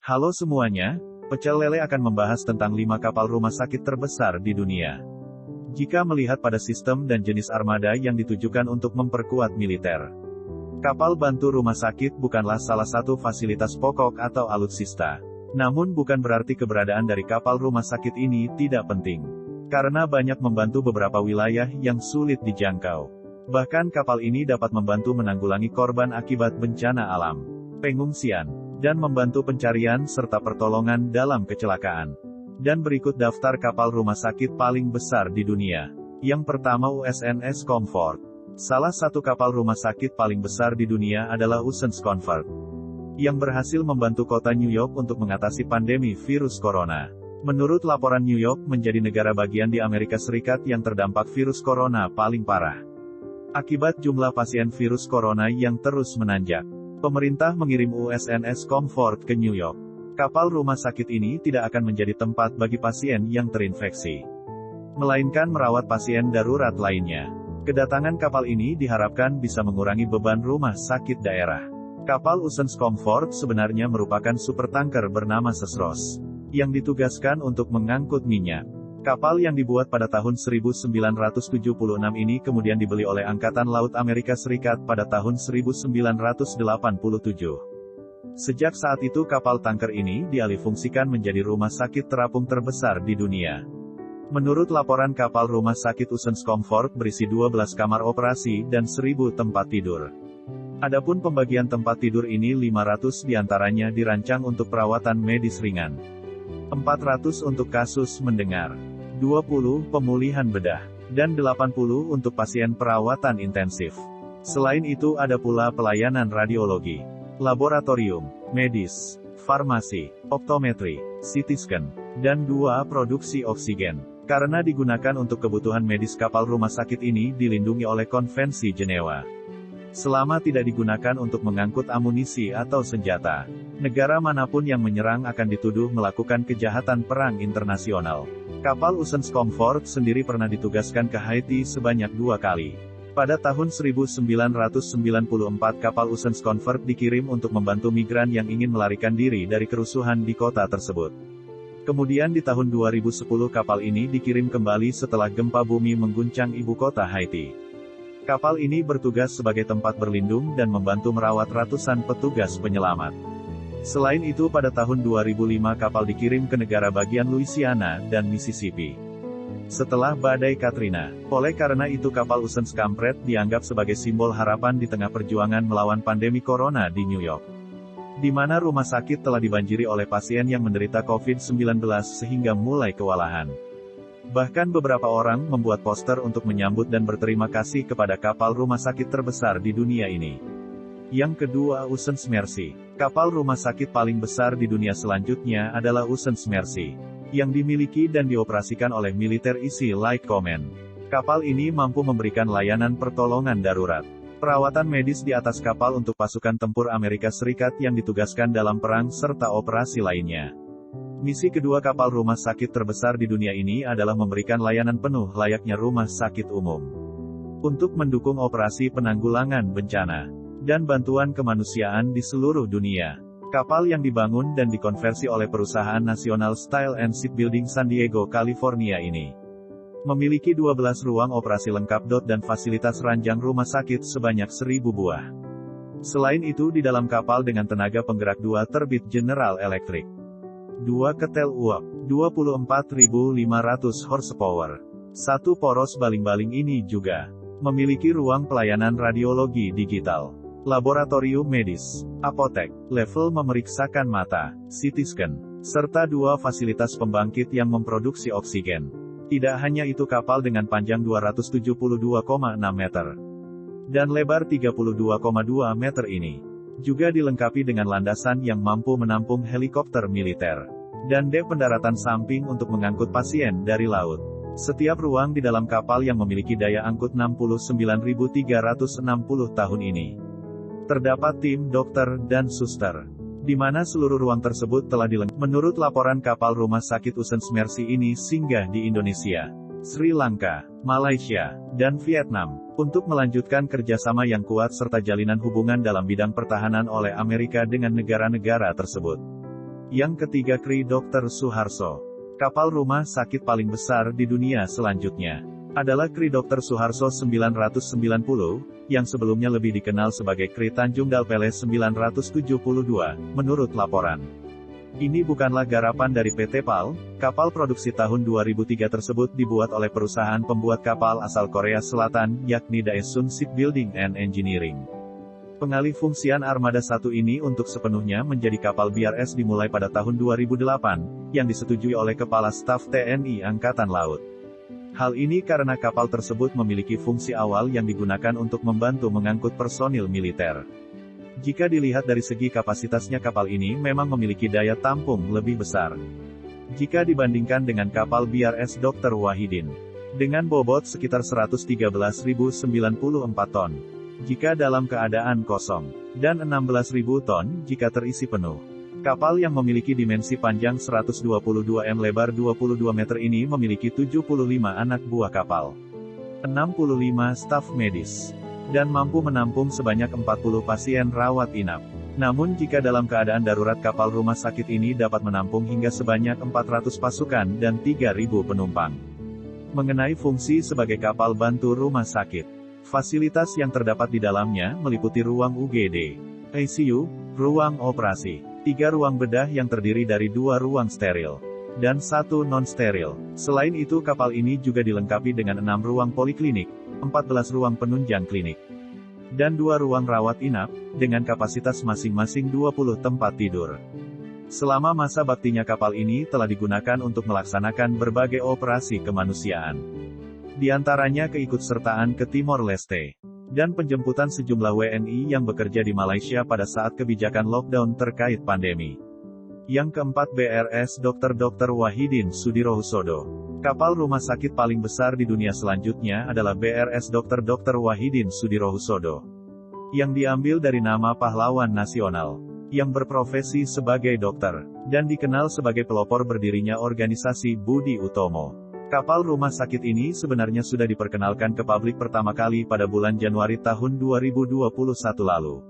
Halo semuanya, Pecel Lele akan membahas tentang 5 kapal rumah sakit terbesar di dunia. Jika melihat pada sistem dan jenis armada yang ditujukan untuk memperkuat militer, kapal bantu rumah sakit bukanlah salah satu fasilitas pokok atau alutsista. Namun bukan berarti keberadaan dari kapal rumah sakit ini tidak penting. Karena banyak membantu beberapa wilayah yang sulit dijangkau. Bahkan kapal ini dapat membantu menanggulangi korban akibat bencana alam, pengungsian, dan membantu pencarian serta pertolongan dalam kecelakaan. Dan berikut daftar kapal rumah sakit paling besar di dunia. Yang pertama USNS Comfort. Salah satu kapal rumah sakit paling besar di dunia adalah USNS Comfort, yang berhasil membantu kota New York untuk mengatasi pandemi virus corona. Menurut laporan, New York menjadi negara bagian di Amerika Serikat yang terdampak virus corona paling parah. Akibat jumlah pasien virus corona yang terus menanjak, pemerintah mengirim USNS Comfort ke New York. Kapal rumah sakit ini tidak akan menjadi tempat bagi pasien yang terinfeksi, melainkan merawat pasien darurat lainnya. Kedatangan kapal ini diharapkan bisa mengurangi beban rumah sakit daerah. Kapal USNS Comfort sebenarnya merupakan supertanker bernama Sesros, yang ditugaskan untuk mengangkut minyak. Kapal yang dibuat pada tahun 1976 ini kemudian dibeli oleh Angkatan Laut Amerika Serikat pada tahun 1987. Sejak saat itu kapal tanker ini dialihfungsikan menjadi rumah sakit terapung terbesar di dunia. Menurut laporan, kapal rumah sakit USNS Comfort berisi 12 kamar operasi dan 1000 tempat tidur. Adapun pembagian tempat tidur ini 500 diantaranya dirancang untuk perawatan medis ringan, 400 untuk kasus mendengar, 20 pemulihan bedah, dan 80 untuk pasien perawatan intensif. Selain itu ada pula pelayanan radiologi, laboratorium, medis, farmasi, optometri, CT scan, dan 2 produksi oksigen. Karena digunakan untuk kebutuhan medis, kapal rumah sakit ini dilindungi oleh Konvensi Jenewa. Selama tidak digunakan untuk mengangkut amunisi atau senjata, negara manapun yang menyerang akan dituduh melakukan kejahatan perang internasional. Kapal USNS Comfort sendiri pernah ditugaskan ke Haiti sebanyak 2 kali. Pada tahun 1994 kapal USNS Comfort dikirim untuk membantu migran yang ingin melarikan diri dari kerusuhan di kota tersebut. Kemudian di tahun 2010 kapal ini dikirim kembali setelah gempa bumi mengguncang ibu kota Haiti. Kapal ini bertugas sebagai tempat berlindung dan membantu merawat ratusan petugas penyelamat. Selain itu pada tahun 2005 kapal dikirim ke negara bagian Louisiana dan Mississippi setelah badai Katrina. Oleh karena itu kapal USNS Comfort dianggap sebagai simbol harapan di tengah perjuangan melawan pandemi corona di New York, di mana rumah sakit telah dibanjiri oleh pasien yang menderita COVID-19 sehingga mulai kewalahan. Bahkan beberapa orang membuat poster untuk menyambut dan berterima kasih kepada kapal rumah sakit terbesar di dunia ini. Yang kedua USNS Mercy. Kapal rumah sakit paling besar di dunia selanjutnya adalah USNS Mercy, yang dimiliki dan dioperasikan oleh Military Easy Light Command. Kapal ini mampu memberikan layanan pertolongan darurat, perawatan medis di atas kapal untuk pasukan tempur Amerika Serikat yang ditugaskan dalam perang serta operasi lainnya. Misi kedua kapal rumah sakit terbesar di dunia ini adalah memberikan layanan penuh layaknya rumah sakit umum, untuk mendukung operasi penanggulangan bencana dan bantuan kemanusiaan di seluruh dunia. Kapal yang dibangun dan dikonversi oleh perusahaan National Steel and Shipbuilding San Diego, California ini memiliki 12 ruang operasi lengkap dan fasilitas ranjang rumah sakit sebanyak 1000 buah. Selain itu di dalam kapal dengan tenaga penggerak 2 terbit General Electric, 2 ketel uap, 24.500 horsepower, 1 poros baling-baling ini juga memiliki ruang pelayanan radiologi digital, laboratorium medis, apotek, level memeriksakan mata, CT scan, serta 2 fasilitas pembangkit yang memproduksi oksigen. Tidak hanya itu, kapal dengan panjang 272,6 meter dan lebar 32,2 meter ini juga dilengkapi dengan landasan yang mampu menampung helikopter militer dan dek pendaratan samping untuk mengangkut pasien dari laut. Setiap ruang di dalam kapal yang memiliki daya angkut 69.360 tahun ini terdapat tim dokter dan suster, di mana seluruh ruang tersebut telah dilengkapi. Menurut laporan, kapal rumah sakit USNS Mercy ini singgah di Indonesia, Sri Lanka, Malaysia, dan Vietnam untuk melanjutkan kerjasama yang kuat serta jalinan hubungan dalam bidang pertahanan oleh Amerika dengan negara-negara tersebut. Yang ketiga, Kri Dr. Suharso. Kapal rumah sakit paling besar di dunia selanjutnya adalah Kri Dr. Suharso 990, yang sebelumnya lebih dikenal sebagai Kri Tanjung Dalpele 972, menurut laporan. Ini bukanlah garapan dari PT PAL, kapal produksi tahun 2003 tersebut dibuat oleh perusahaan pembuat kapal asal Korea Selatan, yakni Daesun Shipbuilding and Engineering. Pengalih fungsian Armada 1 ini untuk sepenuhnya menjadi kapal BRS dimulai pada tahun 2008, yang disetujui oleh Kepala Staf TNI Angkatan Laut. Hal ini karena kapal tersebut memiliki fungsi awal yang digunakan untuk membantu mengangkut personil militer. Jika dilihat dari segi kapasitasnya, kapal ini memang memiliki daya tampung lebih besar jika dibandingkan dengan kapal BRS Dr. Wahidin, dengan bobot sekitar 113.094 ton jika dalam keadaan kosong, dan 16.000 ton jika terisi penuh. Kapal yang memiliki dimensi panjang 122 m lebar 22 meter ini memiliki 75 anak buah kapal, 65 staf medis, dan mampu menampung sebanyak 40 pasien rawat inap. Namun jika dalam keadaan darurat, kapal rumah sakit ini dapat menampung hingga sebanyak 400 pasukan dan 3.000 penumpang. Mengenai fungsi sebagai kapal bantu rumah sakit, fasilitas yang terdapat di dalamnya meliputi ruang UGD, ICU, ruang operasi, 3 ruang bedah yang terdiri dari 2 ruang steril, dan 1 non-steril. Selain itu, kapal ini juga dilengkapi dengan 6 ruang poliklinik, 14 ruang penunjang klinik, dan 2 ruang rawat inap, dengan kapasitas masing-masing 20 tempat tidur. Selama masa baktinya, kapal ini telah digunakan untuk melaksanakan berbagai operasi kemanusiaan. Di antaranya keikutsertaan ke Timor Leste, dan penjemputan sejumlah WNI yang bekerja di Malaysia pada saat kebijakan lockdown terkait pandemi. Yang keempat, BRS Dr. Wahidin Sudirohusodo. Kapal rumah sakit paling besar di dunia selanjutnya adalah BRS Dr. Wahidin Sudirohusodo, yang diambil dari nama pahlawan nasional, yang berprofesi sebagai dokter, dan dikenal sebagai pelopor berdirinya organisasi Budi Utomo. Kapal rumah sakit ini sebenarnya sudah diperkenalkan ke publik pertama kali pada bulan Januari tahun 2021 lalu.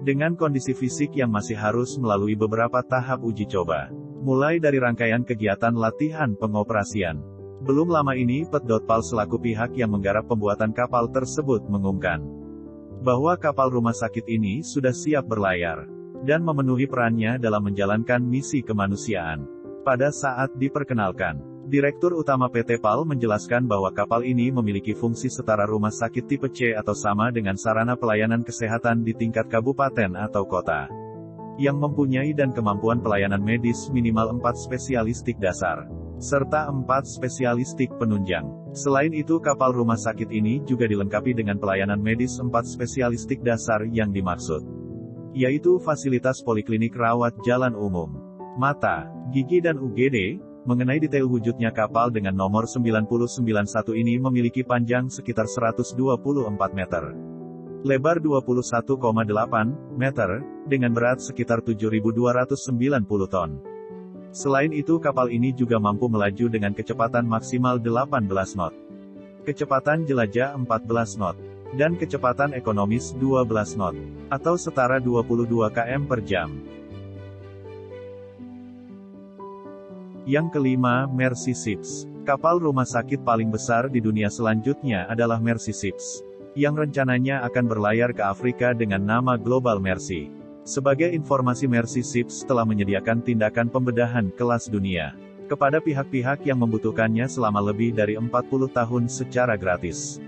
Dengan kondisi fisik yang masih harus melalui beberapa tahap uji coba, mulai dari rangkaian kegiatan latihan pengoperasian. Belum lama ini, PT.PAL selaku pihak yang menggarap pembuatan kapal tersebut mengumumkan bahwa kapal rumah sakit ini sudah siap berlayar dan memenuhi perannya dalam menjalankan misi kemanusiaan. Pada saat diperkenalkan, Direktur Utama PT PAL menjelaskan bahwa kapal ini memiliki fungsi setara rumah sakit tipe C atau sama dengan sarana pelayanan kesehatan di tingkat kabupaten atau kota, yang mempunyai dan kemampuan pelayanan medis minimal 4 spesialistik dasar, serta 4 spesialistik penunjang. Selain itu, kapal rumah sakit ini juga dilengkapi dengan pelayanan medis 4 spesialistik dasar yang dimaksud, yaitu fasilitas poliklinik, rawat jalan umum, mata, gigi dan UGD. Mengenai detail wujudnya, kapal dengan nomor 991 ini memiliki panjang sekitar 124 meter, lebar 21,8 meter, dengan berat sekitar 7.290 ton. Selain itu, kapal ini juga mampu melaju dengan kecepatan maksimal 18 knot, kecepatan jelajah 14 knot, dan kecepatan ekonomis 12 knot, atau setara 22 km per jam. Yang kelima, Mercy Ships. Kapal rumah sakit paling besar di dunia selanjutnya adalah Mercy Ships, yang rencananya akan berlayar ke Afrika dengan nama Global Mercy. Sebagai informasi, Mercy Ships telah menyediakan tindakan pembedahan kelas dunia kepada pihak-pihak yang membutuhkannya selama lebih dari 40 tahun secara gratis.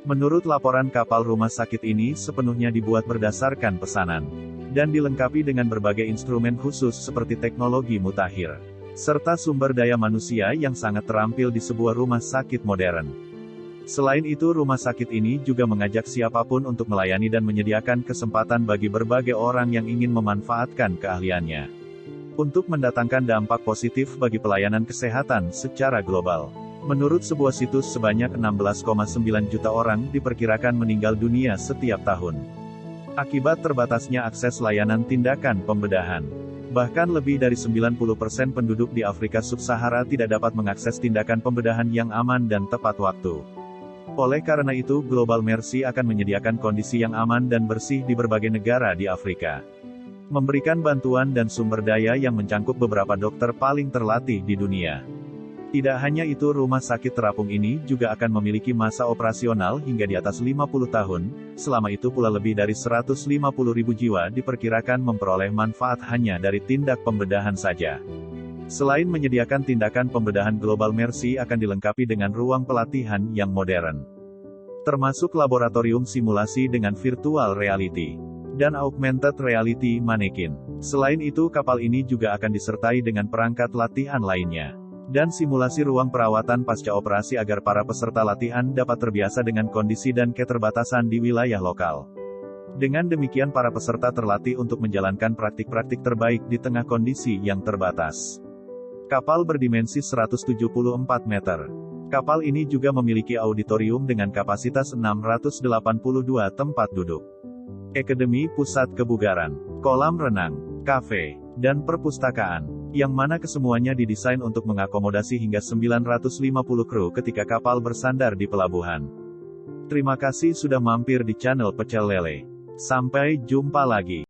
Menurut laporan, kapal rumah sakit ini sepenuhnya dibuat berdasarkan pesanan, dan dilengkapi dengan berbagai instrumen khusus seperti teknologi mutakhir, serta sumber daya manusia yang sangat terampil di sebuah rumah sakit modern. Selain itu, rumah sakit ini juga mengajak siapapun untuk melayani dan menyediakan kesempatan bagi berbagai orang yang ingin memanfaatkan keahliannya untuk mendatangkan dampak positif bagi pelayanan kesehatan secara global. Menurut sebuah situs, sebanyak 16,9 juta orang diperkirakan meninggal dunia setiap tahun akibat terbatasnya akses layanan tindakan pembedahan. Bahkan lebih dari 90% penduduk di Afrika Sub-Sahara tidak dapat mengakses tindakan pembedahan yang aman dan tepat waktu. Oleh karena itu, Global Mercy akan menyediakan kondisi yang aman dan bersih di berbagai negara di Afrika. memberikan bantuan dan sumber daya yang mencangkup beberapa dokter paling terlatih di dunia. Tidak hanya itu, rumah sakit terapung ini juga akan memiliki masa operasional hingga di atas 50 tahun, selama itu pula lebih dari 150.000 jiwa diperkirakan memperoleh manfaat hanya dari tindak pembedahan saja. Selain menyediakan tindakan pembedahan global, Mercy akan dilengkapi dengan ruang pelatihan yang modern, termasuk laboratorium simulasi dengan virtual reality dan augmented reality manekin. Selain itu, kapal ini juga akan disertai dengan perangkat latihan lainnya dan simulasi ruang perawatan pasca operasi agar para peserta latihan dapat terbiasa dengan kondisi dan keterbatasan di wilayah lokal. Dengan demikian, para peserta terlatih untuk menjalankan praktik-praktik terbaik di tengah kondisi yang terbatas. Kapal berdimensi 174 meter. Kapal ini juga memiliki auditorium dengan kapasitas 682 tempat duduk, akademi pusat kebugaran, kolam renang, kafe, dan perpustakaan, yang mana kesemuanya didesain untuk mengakomodasi hingga 950 kru ketika kapal bersandar di pelabuhan. Terima kasih sudah mampir di channel Pecel Lele. Sampai jumpa lagi.